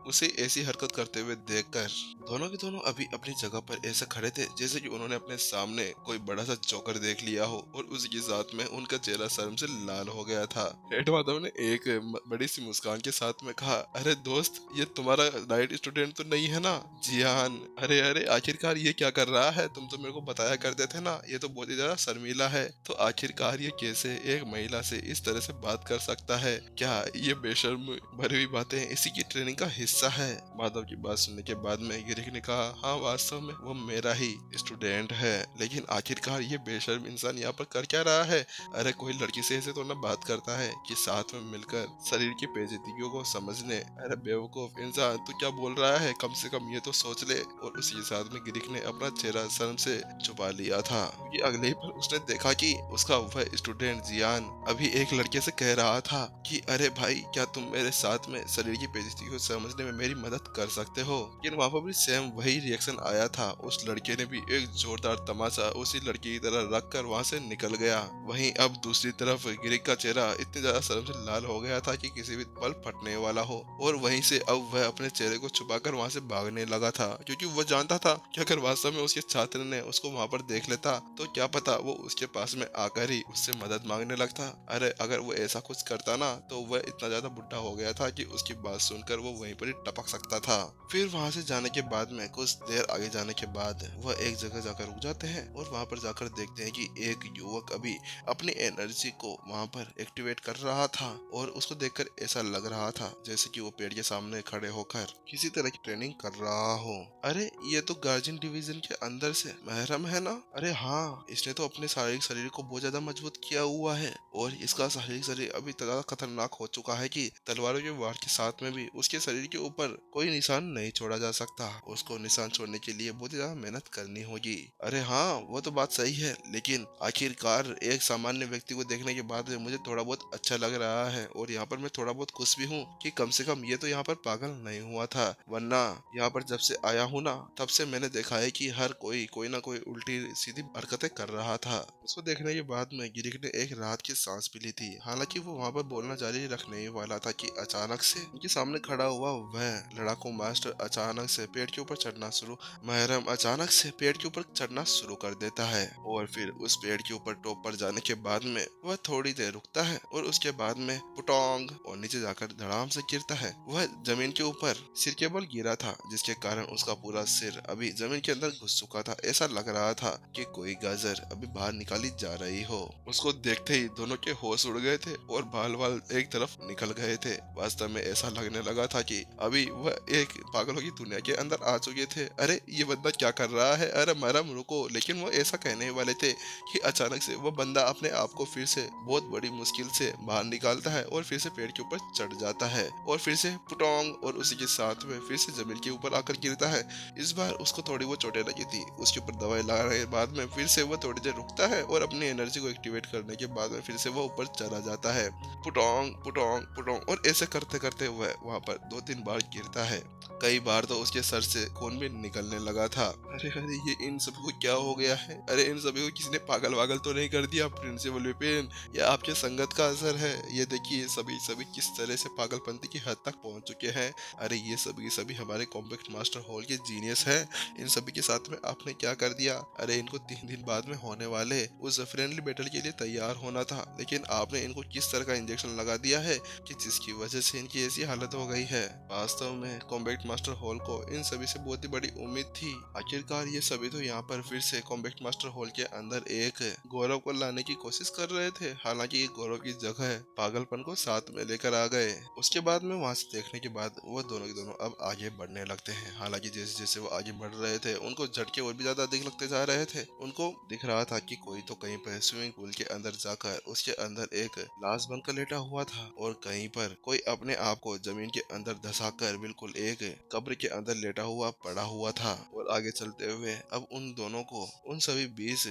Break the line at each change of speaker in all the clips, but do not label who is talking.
उसे ऐसी हरकत करते हुए देखकर दोनों के दोनों अभी अपनी जगह पर ऐसे खड़े थे जैसे कि उन्होंने अपने सामने कोई बड़ा सा जोकर देख लिया हो, और उसी के साथ में उनका चेहरा शर्म से लाल हो गया था। हेड माधव ने एक बड़ी सी मुस्कान के साथ में कहा, अरे दोस्त, ये तुम्हारा नाइट स्टूडेंट तो नहीं है ना? जियान, अरे अरे, आखिरकार ये क्या कर रहा है? तुम तो मेरे को बताया करते थे ना, ये तो बहुत ही ज्यादा शर्मीला है। तो आखिरकार ये कैसे एक महिला से इस तरह से बात कर सकता है? क्या ये बेशर्म भरी हुई बातें इसी की ट्रेनिंग का हिस्सा है? माधव की बात सुनने के बाद में गिरिक ने कहा, हाँ, वास्तव में वो मेरा ही स्टूडेंट है, लेकिन आखिरकार ये बेशर्म इंसान यहाँ पर कर क्या रहा है? अरे कोई लड़की से ऐसे तो ना बात करता है कि साथ में मिलकर शरीर की पेचीदगियों को समझने। अरे बेवकूफ इंसान, तू क्या बोल रहा है? कम से कम ये तो सोच ले। और उसी के साथ में गिरिक ने अपना चेहरा शर्म से छुपा लिया था, क्योंकि अगले ही पल उसने देखा कि उसका वह स्टूडेंट जियान अभी एक लड़के से कह रहा था कि अरे भाई, क्या तुम मेरे साथ में शरीर की पेचीदगी को समझने में मेरी मदद कर सकते हो? लेकिन वहाँ पर भी सेम वही रिएक्शन आया था। उस लड़के ने भी एक जोरदार तमाचा उसी लड़की की तरह रख कर वहाँ से निकल गया। वहीं अब दूसरी तरफ गिरिक का चेहरा इतनी ज्यादा शर्म से लाल हो गया था कि किसी भी पल फटने वाला हो, और वहीं से अब वह अपने चेहरे को छुपाकर वहाँ से भागने लगा था, क्योंकि वह जानता था कि अगर वास्तव में उसके छात्र ने उसको वहाँ पर देख लेता तो क्या पता वो उसके पास में आकर ही उससे मदद मांगने लगता। अरे अगर वो ऐसा कुछ करता ना तो वह इतना ज्यादा बुढ़ा हो गया था कि उसकी बात सुनकर वो वहीं पर ही टपक सकता था। फिर वहाँ से जाने के बाद में कुछ देर आगे जाने के बाद वह एक जगह जाकर रुक जाते हैं, और वहाँ पर जाकर देखते हैं कि एक युवक अभी अपनी एनर्जी को वहाँ पर एक्टिवेट कर रहा था, और उसको देखकर ऐसा लग रहा था जैसे कि वो पेड़ के सामने खड़े होकर किसी तरह की ट्रेनिंग कर रहा हो। अरे ये तो गार्जियन डिवीजन के अंदर से महरम है ना? अरे हाँ, इसने तो अपने शारीरिक शरीर को बहुत ज्यादा मजबूत किया हुआ है, और इसका शारीरिक शरीर अभी इतना ज्यादा खतरनाक हो चुका है कि तलवारों के वार के साथ में भी उसके शरीर के ऊपर कोई निशान नहीं छोड़ा जा सकता। उसको निशान छोड़ने के लिए बहुत ही ज्यादा मेहनत करनी होगी। अरे हाँ, वो तो बात सही है, लेकिन आखिरकार एक सामान्य व्यक्ति को देखने के बाद मुझे थोड़ा बहुत अच्छा लग रहा है, और यहाँ पर मैं थोड़ा बहुत खुश भी हूँ कि कम से कम ये तो यहाँ पर पागल नहीं हुआ था। वरना यहाँ पर जब से आया हूँ ना, तब से मैंने देखा है कि हर कोई कोई ना कोई उल्टी सीधी हरकतें कर रहा था। उसको देखने के बाद में गिरिक ने एक राहत की सांस भी ली थी। हालांकि वो वहाँ पर बोलना जारी रखने ही वाला था कि अचानक से उनके सामने खड़ा हुआ वह लड़ाकू मास्टर अचानक से पेड़ के ऊपर चढ़ना शुरू महरम अचानक से पेड़ के ऊपर चढ़ना शुरू कर देता है, और फिर उस पेड़ के ऊपर टॉप पर जाने के बाद में वह थोड़ी देर रुकता है, और उसके बाद में पुटोंग और नीचे जाकर धड़ाम से गिरता है। वह जमीन के ऊपर सिर के बल गिरा था, जिसके कारण उसका पूरा सिर अभी जमीन के अंदर घुस चुका था। ऐसा लग रहा था कि कोई गाजर अभी बाहर निकाली जा रही हो। उसको देखते ही दोनों के होश उड़ गए थे और बाल बाल एक तरफ निकल गए थे। वास्तव में ऐसा लगने लगा था कि अभी वह एक पागलों की दुनिया के अंदर आ चुके थे। अरे ये बंदा क्या कर रहा है? अरे मरम रुको। लेकिन वो ऐसा कहने वाले थे कि अचानक से वह बंदा अपने आप को फिर से बहुत बड़ी मुश्किल से बाहर निकालता है, और फिर से पेड़ के ऊपर चढ़ जाता है, और फिर से पुटोंग, और उसी के साथ में फिर से जमीन के ऊपर आकर गिरता है। इस बार उसको थोड़ी वो चोटें लगी थी। उसके ऊपर दवाई लगाने के बाद में फिर से वो थोड़ी देर रुकता है, और अपनी एनर्जी को एक्टिवेट करने के बाद में फिर से वो ऊपर चला जाता है। पुटोंग पुटोंग पुटोंग, और ऐसे करते करते वह वहां पर 2-3 बार गिरता है। कई बार तो उसके सर से खून भी निकलने लगा था। अरे अरे, ये इन सभी को क्या हो गया है? अरे इन सभी को किसी ने पागल वागल तो नहीं कर दिया प्रिंसिपल विपिन? या आपके संगत का असर है? ये देखिए सभी सभी किस तरह से पागलपंती की हद तक पहुंच चुके हैं। अरे ये सभी सभी हमारे कॉम्पैक्ट मास्टर हॉल के जीनियस हैं। इन सभी के साथ में आपने क्या कर दिया? अरे इनको 3 दिन बाद में होने वाले उस फ्रेंडली बैटल के लिए तैयार होना था, लेकिन आपने इनको किस तरह का इंजेक्शन लगा दिया है कि जिसकी वजह से इनकी ऐसी हालत हो गई है। वास्तव में कॉम्बैक्ट मास्टर हॉल को इन सभी से बहुत ही बड़ी उम्मीद थी। आखिरकार ये सभी तो यहाँ पर फिर से कॉम्बैक्ट मास्टर हॉल के अंदर एक गौरव को लाने की कोशिश कर रहे थे। हालांकि ये गौरव की जगह पागलपन को साथ में लेकर आ गए। उसके बाद में वहां से देखने के बाद वो दोनों के दोनों अब आगे बढ़ने लगते हैं। हालांकि जैसे जैसे वो आगे बढ़ रहे थे उनको झटके और भी ज्यादा अधिक लगते जा रहे थे। उनको दिख रहा था कि कोई तो कहीं पर स्विमिंग पूल के अंदर जाकर उसके अंदर एक लाश बनकर लेटा हुआ था, और कहीं पर कोई अपने आप को जमीन के अंदर धंसाकर बिल्कुल एक कब्र के अंदर लेटा हुआ पड़ा हुआ था। और आगे चलते हुए अब उन दोनों को, उन सभी 20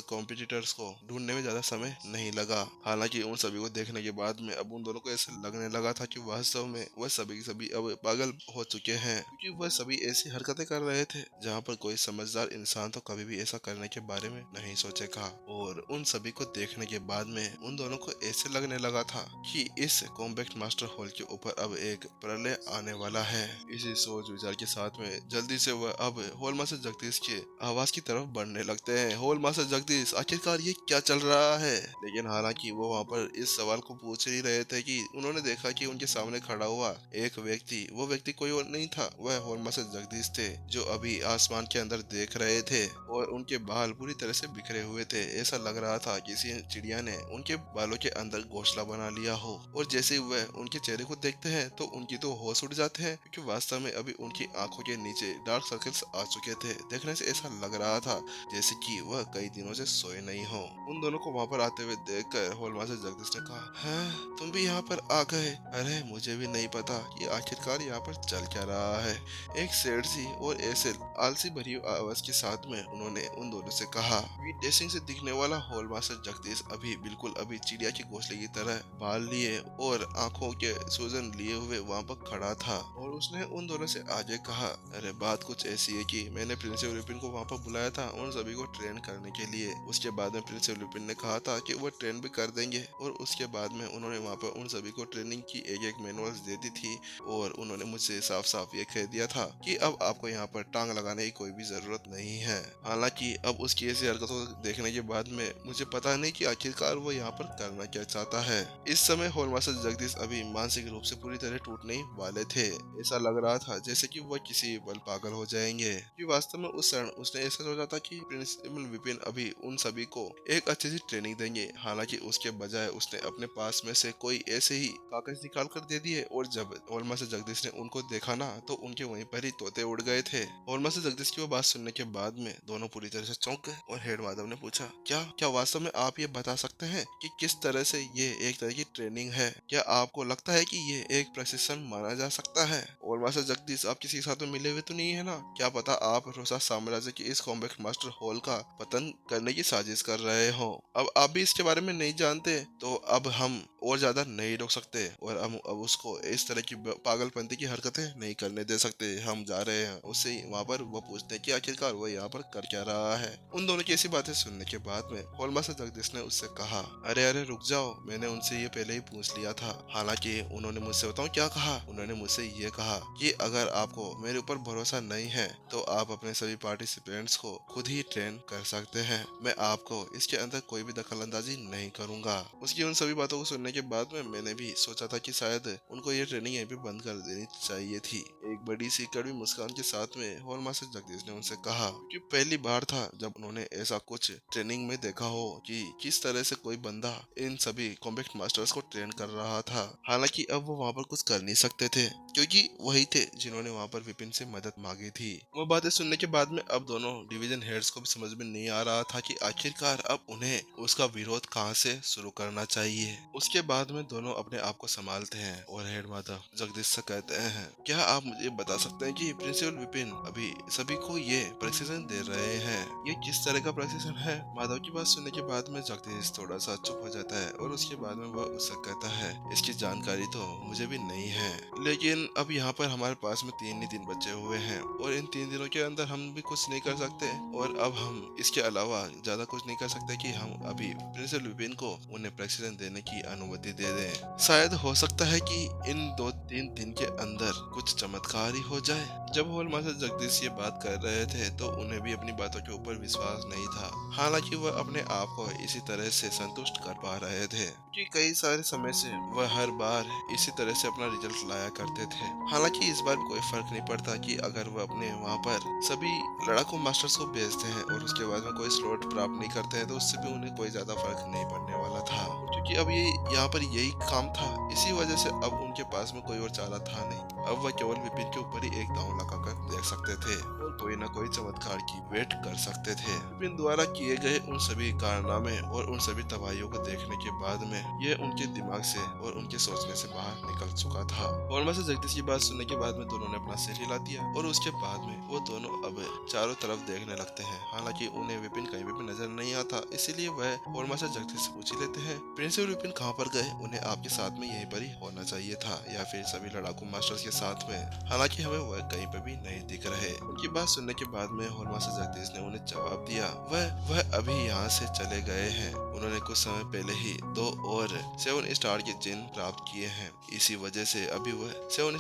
कॉम्पिटिटर्स को ढूंढने में ज्यादा समय नहीं लगा। हालांकि उन सभी को देखने के बाद में अब उन दोनों को ऐसा लगने लगा था कि वास्तव में वह सभी के सभी अब पागल हो चुके हैं, क्योंकि वह सभी ऐसी हरकतें कर रहे थे जहाँ पर कोई समझदार इंसान तो कभी भी ऐसा करने के बारे में नहीं सोचेगा। और उन सभी को देखने के बाद में उन दोनों को ऐसे लगने लगा था कि इस कॉम्पैक्ट मास्टर हॉल के ऊपर अब एक प्रलय आने वाला है। इसी सोच विचार के साथ में जल्दी से वह अब हॉल मास्टर जगदीश के आवाज की तरफ बढ़ने लगते हैं। हॉल मास्टर जगदीश, आखिरकार ये क्या चल रहा है? लेकिन हालांकि वो वहाँ पर इस सवाल को पूछ ही रहे थे कि उन्होंने देखा कि उनके सामने खड़ा हुआ एक व्यक्ति, वो व्यक्ति कोई और नहीं था, वह हॉल मास्टर जगदीश थे, जो अभी आसमान के अंदर देख रहे थे। और उनके बाल पूरी तरह से बिखरे हुए थे। ऐसा लग रहा था किसी चिड़िया ने उनके बालों के अंदर घोंसला बना लिया हो। और जैसे ही वह उनके चेहरे को देखते हैं तो उनकी तो होश उड़ जाते हैं, क्योंकि वास्तव में अभी उनकी आंखों के नीचे डार्क सर्कल्स आ चुके थे। देखने से ऐसा लग रहा था जैसे कि वह कई दिनों से सोए नहीं हो। उन दोनों को वहाँ पर आते हुए देखकर हॉल मास्टर जगदीश ने कहा, हाँ तुम भी यहाँ पर आ गए? अरे मुझे भी नहीं पता कि आखिरकार यहाँ पर चल क्या रहा है। एक सेठ सी और ऐसे आलसी भरी आवाज के साथ में उन्होंने उन दोनों से कहा। ड्रेसिंग से दिखने वाला हॉल मास्टर जगदीश अभी चिड़िया के घोंसले की तरह बाल लिए और आंखों के सूजन लिए हुए वहाँ पर खड़ा था। और उसने उन दोनों से आगे कहा, अरे बात कुछ ऐसी है कि मैंने प्रिंस लुपिन को वहाँ पर बुलाया था उन सभी को ट्रेन करने के लिए। उसके बाद में प्रिंस लुपिन ने कहा था कि वो ट्रेन भी कर देंगे। और उसके बाद में उन्होंने वहाँ पर उन सभी को ट्रेनिंग की एक मैनुअल्स दे दी थी। और उन्होंने मुझसे साफ साफ ये कह दिया था कि अब आपको यहाँ पर टांग लगाने की कोई भी जरूरत नहीं है। हालांकि अब उसकी ऐसी हरकतों को देखने के बाद में मुझे पता नहीं कि आखिरकार वो यहाँ पर करना क्या चाहता है। इस समय हॉल मास्टर जगदीश अभी मानसिक रूप से पूरी तरह टूटने वाले थे। ऐसा लग रहा था जैसे कि वह किसी पल पागल हो जाएंगे, कि वास्तव में उस क्षण उसने ऐसा सोचा था कि प्रिंसिपल विपिन अभी उन सभी को एक अच्छी सी ट्रेनिंग देंगे। हालांकि उसके बजाय उसने अपने पास में से कोई ऐसे ही कागज निकाल कर दे दिए। और जब हॉल मास्टर जगदीश ने उनको देखा ना, तो उनके वहीं पर ही तोते उड़ गए थे। हॉल मास्टर जगदीश की वो बात सुनने के बाद में दोनों पूरी तरह से चौंक गए। और हेड माधव ने पूछा, क्या क्या वास्तव में आप ये बता सकते हैं कि किस तरह से ये एक तरह की ट्रेनिंग है? क्या आपको लगता है कि ये एक प्रशिक्षण माना जा सकता है? और मास्टर जगदीश, आप किसी के साथ में मिले हुए तो नहीं है ना? क्या पता आप रोसा साम्राज्य के इस कॉम्बैक्ट मास्टर हॉल का पतन करने की साजिश कर रहे हो। अब आप भी इसके बारे में नहीं जानते तो अब हम और ज्यादा नहीं रोक सकते और हम अब उसको इस तरह की पागलपंती की हरकतें नहीं करने दे सकते। हम जा रहे हैं उससे वहाँ पर। वो पूछते हैं कि आखिरकार वो यहाँ पर कर क्या रहा है। उन दोनों की ऐसी बातें सुनने के बाद में हॉल मास्टर जगदीश ने उससे कहा, अरे अरे रुक जाओ, मैंने उनसे ये पहले ही पूछ लिया था। हालांकि उन्होंने मुझसे, बताऊं क्या कहा? उन्होंने मुझसे ये कहा कि अगर आपको मेरे ऊपर भरोसा नहीं है तो आप अपने सभी पार्टिसिपेंट्स को खुद ही ट्रेन कर सकते हैं। मैं आपको इसके अंदर कोई भी दखल अंदाजी नहीं करूंगा। उसकी उन सभी बातों को सुनने के बाद में मैंने भी सोचा था कि शायद उनको ये ट्रेनिंग यहीं पे बंद कर देनी चाहिए थी। एक बड़ी सी कड़वी मुस्कान के साथ में हॉल मास्टर जगदीश ने उनसे कहा कि पहली बार था जब उन्होंने ऐसा कुछ ट्रेनिंग में देखा हो कि किस तरह से कोई बंदा इन सभी कॉम्बैक्ट मास्टर्स को ट्रेन कर रहा था। हालांकि अब वो वहाँ पर कुछ कर नहीं सकते थे, क्योंकि वही थे जिन्होंने वहाँ पर विपिन से मदद मांगी थी। वो बातें सुनने के बाद में अब दोनों डिवीजन हेड्स को भी समझ में नहीं आ रहा था कि आखिरकार अब उन्हें उसका विरोध कहाँ से शुरू करना चाहिए। उसके बाद में दोनों अपने आप को संभालते हैं और हेड माधव जगदीश से कहते हैं, क्या आप मुझे बता सकते हैं कि प्रिंसिपल विपिन अभी सभी को ये प्रशिक्षण दे रहे हैं, ये किस तरह का प्रशिक्षण है? माधव की बात सुनने के बाद में जगदीश थोड़ा सा चुप हो जाता है और उसके बाद में वह उससे कहता है, इसकी जानकारी तो मुझे भी नहीं है, लेकिन अब यहाँ पर हमारे पास में 3 ही दिन बचे हुए हैं और इन 3 दिनों के अंदर हम भी कुछ नहीं कर सकते। और अब हम इसके अलावा ज्यादा कुछ नहीं कर सकते कि हम अभी प्रिंसिपल विपिन को उन्हें प्रशिक्षण देने की अनुमति दे दें। शायद हो सकता है कि इन 2-3 दिन के अंदर कुछ चमत्कार ही हो जाए। जब हॉल मास्टर जगदीश ये बात कर रहे थे तो उन्हें भी अपनी बातों के ऊपर विश्वास नहीं था। हालांकि वह अपने आप को इसी तरह से संतुष्ट कर पा रहे थे कि कई सारे समय से वह हर बार इसी तरह से अपना रिजल्ट लाया करते थे। हालांकि इस बार कोई फर्क नहीं पड़ता कि अगर वह अपने वहाँ पर सभी लड़ाकू मास्टर्स को भेजते हैं और उसके बाद में कोई स्लॉट प्राप्त नहीं करते हैं तो उससे भी उन्हें कोई ज्यादा फर्क नहीं पड़ने वाला था, क्योंकि अब ये यहाँ पर यही काम था इसी वजह से अब उनके पास में कोई और चारा था नहीं। अब वह केवल विपिन के ऊपर ही एक दांव लगाकर देख सकते थे और कोई न कोई चमत्कार की वेट कर सकते थे। विपिन द्वारा किए गए उन सभी कारनामे और उन सभी तबाहियों को देखने के बाद में ये उनके दिमाग से और उनके सोचने से बाहर निकल चुका था। और से जगदीश की बात सुनने के बाद में दोनों ने अपना सिर हिला दिया और उसके बाद में वो दोनों अब चारों तरफ देखने लगते हैं। हालांकि उन्हें विपिन कहीं भी नजर नहीं आता, इसीलिए वह और से जगदीश से पूछ ही लेते हैं, प्रिंस और विपिन कहाँ पर गए? उन्हें आपके साथ में यहीं पर ही होना चाहिए था या फिर सभी लड़ाकू मास्टर्स के साथ में। हालांकि हमें वह कहीं पर भी नहीं दिख रहे। उनकी बात सुनने के बाद में होरमा से जगदीश ने उन्हें जवाब दिया, वह अभी यहाँ से चले गए हैं। उन्होंने कुछ समय पहले ही 2 और 7 स्टार के चिन्ह प्राप्त किए हैं। इसी वजह से अभी वह 7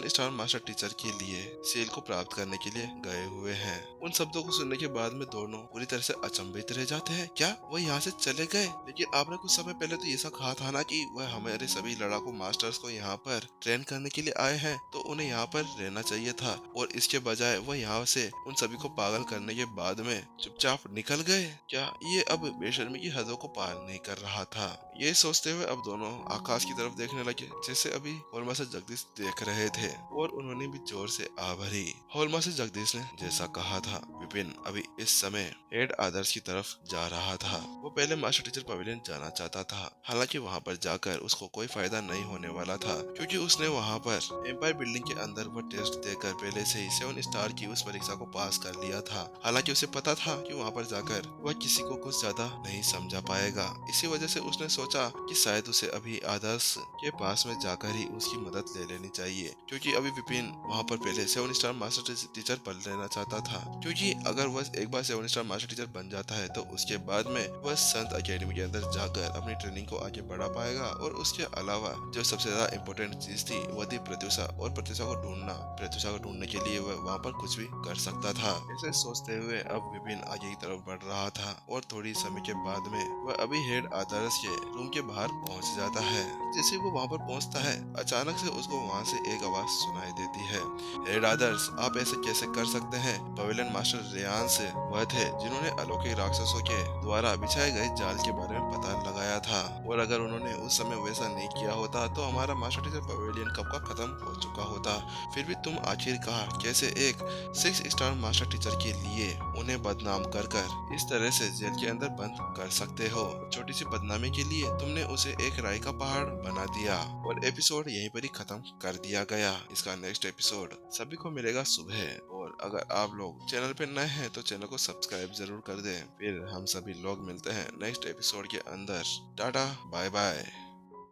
स्टार मास्टर टीचर के लिए सेल को प्राप्त करने के लिए गए हुए हैं। उन शब्दों को सुनने के बाद में दोनों पूरी तरह से अचंभित रह जाते हैं। क्या वह यहाँ से चले गए? लेकिन आपने कुछ समय पहले तो ऐसा कहा था ना कि वह हमारे सभी लड़ाकू मास्टर्स को यहाँ पर ट्रेन करने के लिए आए हैं, तो उन्हें यहाँ पर रहना चाहिए था और इसके बजाय वह यहाँ से उन सभी को पागल करने के बाद में चुपचाप निकल गए। क्या ये अब बेशर्मी की हदों को पार नहीं कर रहा था? ये सोचते हुए अब दोनों आकाश की तरफ देखने लगे, जैसे अभी होलमा से जगदीश देख रहे थे, और उन्होंने भी जोर से आ भरी। होलमा से जगदीश ने जैसा कहा था, विपिन अभी इस समय हेड आदर्श की तरफ जा रहा था। वो पहले मास्टर टीचर पवेलियन जाना चाहता था। हालांकि वहाँ पर जाकर उसको कोई फायदा नहीं होने वाला था, क्योंकि उसने वहाँ पर एम्पायर बिल्डिंग के अंदर वो टेस्ट देकर पहले से ही 7 स्टार की उस परीक्षा को पास कर लिया था। हालांकि उसे पता था कि वहाँ पर जाकर वह किसी को कुछ ज्यादा नहीं समझा पाएगा। इसी वजह से उसने सोचा कि शायद उसे अभी आदर्श के पास में जाकर ही उसकी मदद ले लेनी चाहिए, क्योंकि अभी विपिन वहाँ पर पहले 7 स्टार मास्टर टीचर बन लेना चाहता था। क्योंकि अगर वह एक बार 7 स्टार मास्टर टीचर बन जाता है तो उसके बाद में वह संत एकेडमी के अंदर जाकर अपनी ट्रेनिंग को आगे बढ़ा पाएगा। और उसके अलावा जो सबसे ज्यादा इम्पोर्टेंट चीज थी वो थी प्रत्युषा, और प्रत्युषा को ढूंढना। प्रत्युषा को ढूंढने के लिए वह वहाँ पर कुछ भी कर सकता था। ऐसे सोचते हुए अब विपिन आगे की तरफ बढ़ रहा था, और थोड़ी समय के बाद में वह अभी हेड आदर्श के रूम के बाहर पहुंच जाता है। जैसे वो वहाँ पर पहुंचता है, अचानक से उसको वहाँ से एक आवाज सुनाई देती है, हेड आदर्श आप ऐसे कैसे कर सकते हैं? पवेलियन मास्टर रेयान से वह थे जिन्होंने अलौकिक राक्षसों के द्वारा बिछाए गए जाल के बारे में पता लगाया था, और अगर उन्होंने उस समय वैसा नहीं किया होता तो हमारा मास्टर टीचर पवेलियन कब का खत्म हो चुका होता। फिर भी तुम आखिरकार कैसे एक 6 स्टार मास्टर टीचर के लिए उन्हें बदनाम कर कर इस तरह से जेल के अंदर बंद कर सकते हो? छोटी सी बदनामी के लिए तुमने उसे एक राय का पहाड़ बना दिया। और एपिसोड यहीं पर ही खत्म कर दिया गया। इसका नेक्स्ट एपिसोड सभी को मिलेगा सुबह। और अगर आप लोग चैनल पे नए हैं तो चैनल को सब्सक्राइब जरूर कर दें। फिर हम सभी लोग मिलते हैं नेक्स्ट एपिसोड के अंदर। Tata bye bye.